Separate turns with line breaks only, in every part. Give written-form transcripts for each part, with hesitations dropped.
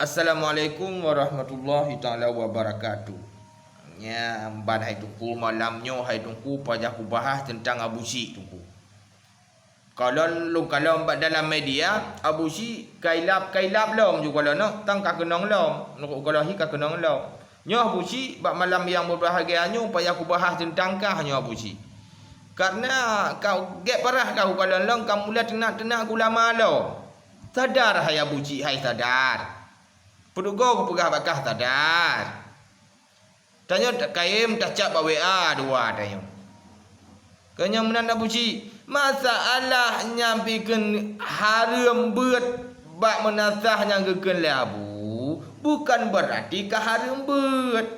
Assalamualaikum warahmatullahi taala wabarakatuh. Ya, ban hai tungku malamnya hai tungku pajak ku bahas tentang Abu Syik tungku. Kalau dalam media Abu Syik kailap lom juga lah nak tang ka kenong lom. Nak kalau hi ka kenong lom. Nya Abu Syik bab malam yang berbahagianya pajak ku bahas tentang kahnya Abu Syik. Karena kau get parah kau kalau long kau mula tenak ku lama lo. Sadar hai Abu Syik hai sadar. Peduga ku pegah bakah tadar. Tanya tak kaim tak cak ba WA dua tanya. Kanya menan Abu Syik, masalahnya bikin haram beut bak menasahnya gekeun le Abu, bukan berarti ka haram beut.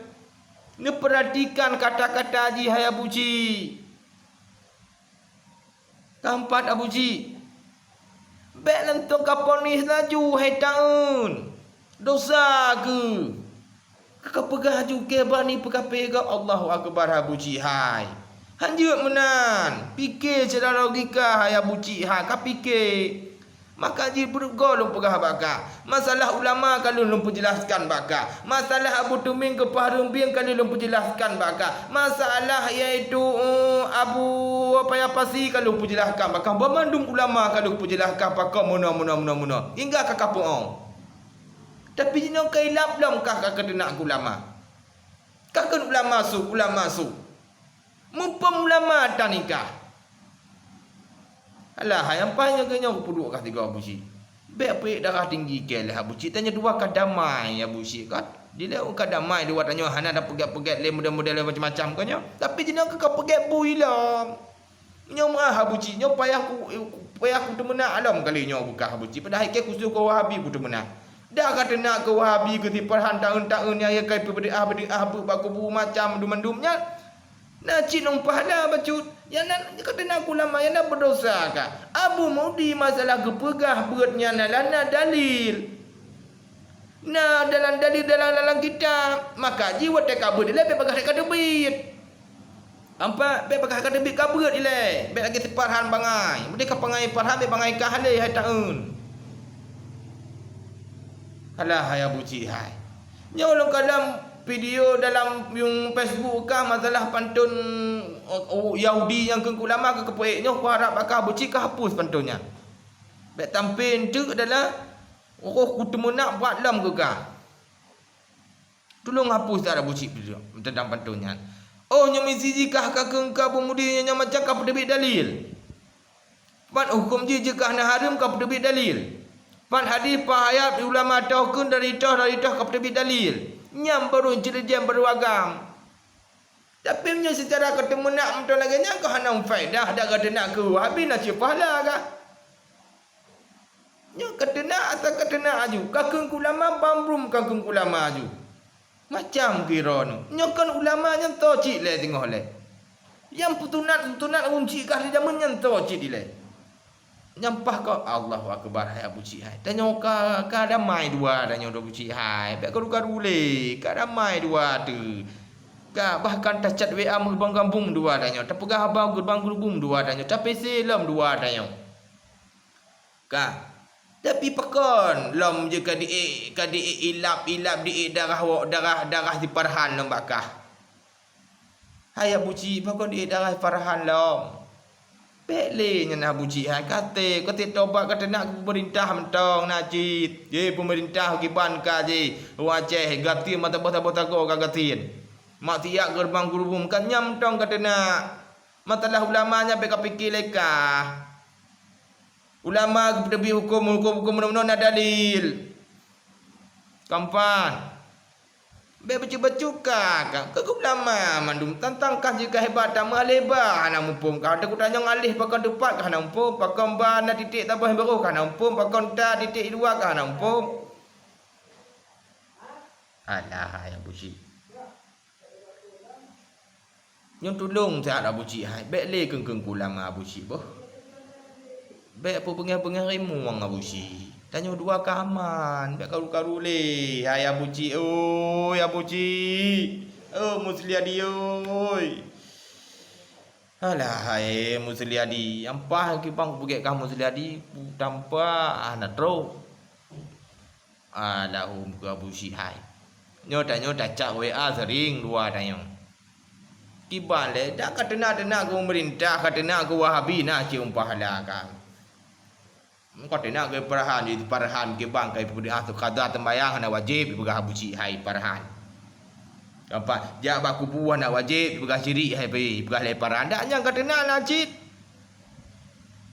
Ni perhatikan kata-kata Haji hai Abu Syik. Tampat Abu Syik. Bek lentong kaponis laju hai taun. Dosa ke? Kakak pegah juga bani pegah pegah Allahu Akbar Abu Syik hai. Hanjut menan. Fikir secara logika hai Abu Syik hai. Kau fikir. Maka ji bergo lu pegah baka. Masalah ulama kalau lu penjelaskan baka. Masalah Abu Tuming ke Paharung Biang kalau lu penjelaskan baka. Masalah iaitu Abu apa si kalau penjelaskan baka. Bermandum ulama kalau penjelaskan baka muna. Hingga kakak puong. Tapi jino kailap lam kah kena ulama. Kah kan ulama su. Mumpam ulama tak nikah. Alah yang pahanya kenya puduk kah tiga Abu Syik. Baik peik darah tinggi ke lah Abu Syik tanya dua kah damai Abu Syik kan. Dia kah damai dua tanya hana dah pegat-pegat le model-model macam-macam kanya. Tapi jino kah pegat bui lam. Nyo mah Abu Syik nyo payah ku temenak alam kali nyo buka Abu Syik. Padahal ke khusus ko Wahabi ku temenak. Dah kata nak ke Wahabi ke tiperhan tahun-tahun yang ya kai beriah baku bu macam dum-dumnya. Nak cinong pahala bacut. Yang nak kata nak ulama yang nak berdosa ka. Abu Mudi masalah kepegah beutnya lana dalil. Nah dalam dalil dalam kitab, maka jiwa tak kabur dia lebih bagah kata bit. Ampak be bagah kata bit kabur ile. Be lagi tiperhan bangai. Mudi ka pangai parhan be bangai ka hale hai tahun. Alah hai Abu Syik hai. Nyolong dalam video dalam yung Facebook kah masalah pantun Yahudi yang ke ulama ke kepoeknya ku harap bakal Abu Syik hapus pantunnya. Bek tampin tu adalah ku temu nak buat lam ke kah. Tolong hapus dah Abu Syik tentang pantunnya. Oh nyomi zizikah ka ke pemudi nya macam ka pedebit dalil. Pan hukum jikah na haram ka pedebit dalil. Pan hadis pa ayat ulama taukun dari toh ka pedebit dalil. Nyam baru cerjam baru agam. Tapi nya secara ketemu nak betul lagi nya ka hanam faedah dak kata nak ke habis nak pahala ka. Nya kata nak atau kata nak aju. Kakung ulama bambrum kakung ulama aju. Macam kira nu. Nya kan ulama nya to cik le tengok le. Yang putunat unci kah di zaman nya to cik le. Nyampah kau Allahu Akbar hai Abu Syik hai. Tanya ka damai dua tanya Abu Syik hai. Bek garu le. Ka damai dua tu. Ka bahkan tacat WA mengbang kampung dua tanya. Tapegah abang gerbang gelubung dua tanya. Tapi selam dua tanya. Ka tapi pakon lom je ka di ilap di darah di parhan lembakah. Hai Abu Syik pakon di darah parhan lom. Pele nya Abu Syik hai kata tobat kata nak pemerintah mentong najid. Je pemerintah kiban ka je. Wajah gati mata bota-bota ko ka gatin. Mak tiak gerbang gurubum kan nyam tong kata nak. Matalah ulamanya be ka fikir leka. Ulama lebih hukum benar-benar ada dalil. Kampan. Be baca-baca kah? Kau ulama mandum tantangkah jika hebat tak maleba ana mumpung kau ada kutanya ngalih pakon depan kah nampung pakon bana titik tambah baru kah nampung pakon ta titik dua kah nampung. Alah ya Abu Syik. Yang tolong saya Abu Syik hai. Bek le keng ulama Abu Syik boh. Bek apa pengen remuang Abu Syik. Tanya dua kaman. Bek karu-karu le. Hai Abu Syik. Oi Abu Syik. Oh Musliadi oi. Alah hai Musliadi. Ampah ki bang buget kah Musliadi tanpa anak tro. Lahum ke Abu Syihai. Nyo tak cak WA sering luar tanya. Kibale dak kata nak ke pemerintah, kata nak ke Wahabi nak cium pahala kan. Kata nak ke Farhan di Farhan ke bang kai pudi tu qada tembayang nak wajib bagi Abu Syihai Farhan. Apa? Jak baku buah nak wajib bagi ciri hai pi bagi Farhan dak nyang kata nak najid.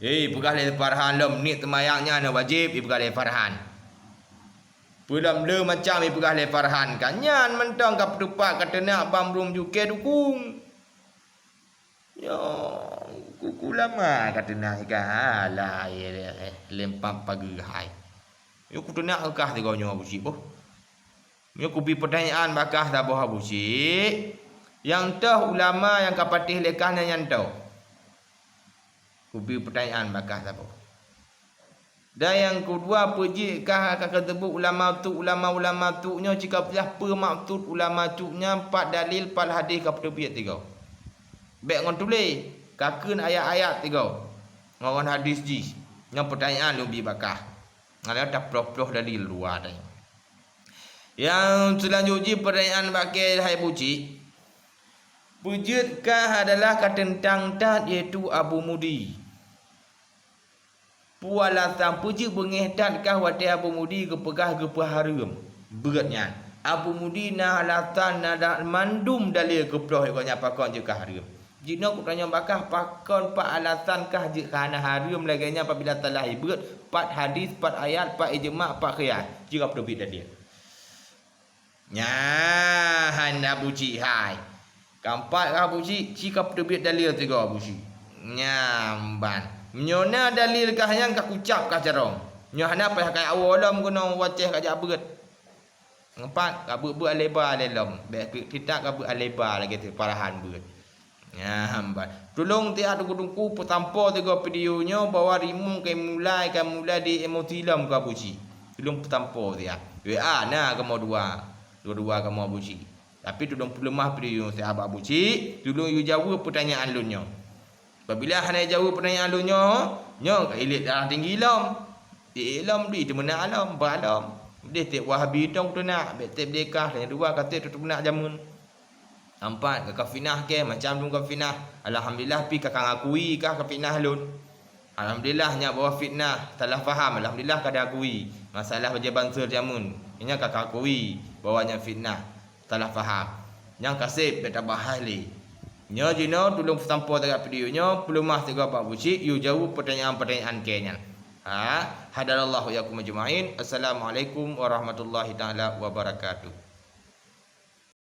Bagi Farhan lem ni tembayangnya nak wajib bagi Farhan. Pulam le macam ibu le Farhan kan nyan mentang ka petupak kata nak bambrum juke dukung. Yo kuku lama kata nak ka lah lempam pagi hai. Yo kutu nak kah tiga nyo Abu Syih boh. Yo kubi pertanyaan bakah tak boh Abu Syih. Yang tahu ulama yang kapatih lekahnya yang tahu. Kubi pertanyaan bakah tak boh. Dan yang kedua puji kah tebu ulama tu nya jika belah maksud ulama tu nya 4 dalil 4 hadis ka tebiat tiga. Baik ngon tulis kakeun ayat-ayat tiga. Ngon hadis ji. Yang pertanyaan lebih bakah. Ngala tak prof dalil luar tadi. Yang selanjutnya pertanyaan bakal hai puji. Pujud kah adalah tentang tat iaitu Abu Mudi. Pualatan puji bengehdat kah wadai Abu Mudi ke pegah ke haram. Beratnya. Abu Mudi na alatan na mandum dalil ke ploh ikutnya pakon je kah haram. Jina aku tanya bakah pakon pak alatan kah je kana haram laganya apabila telah berat 4 hadis 4 ayat 4 ijma' 4 qiyas. Jika berbeda dia. Nya han Abu Syihai. Kampat Abu Syih jika berbeda dalil tiga Abu Syih. Nyamban. Nyona dalil kah yang kah ucap kah carong. Nyohana apa kai awalam guna waceh kajak berat. Empat ka beut aleba dalam. Baik kita ka beut aleba lagi tu parahan beut. Ya hamba. Tolong ti ada gudungku petampo tiga videonya bawa rimu kai mulai di emotilam ka buci. Tolong petampo dia. WA nah kamu dua kamu buci. Tapi tolong lemah video saya abak buci. Tolong you jawab pertanyaan lunyo. Apabila hana jawab pertanyaan lunyo, nyo ka ilit dah tinggi lam. Di ilam di mana alam, balam. Dia tiap Wahabi tong tu nak, tiap dekah yang dua kata tu nak jamun. Empat ke kafinah ke macam tu kafinah. Alhamdulillah pi kakang akui kah kafinah lun. Alhamdulillahnya bawa fitnah, salah faham. Alhamdulillah kada akui. Masalah baca bansur jamun. Inya kakak akui bawanya fitnah, salah faham. Yang kasih beta bahali. Nyo jino tolong sampo dekat video nyo belum mah tiga Pak Buci you jawab pertanyaan-pertanyaan kenya. Hadarallahu yakum ajmain. Assalamualaikum warahmatullahi taala wabarakatuh.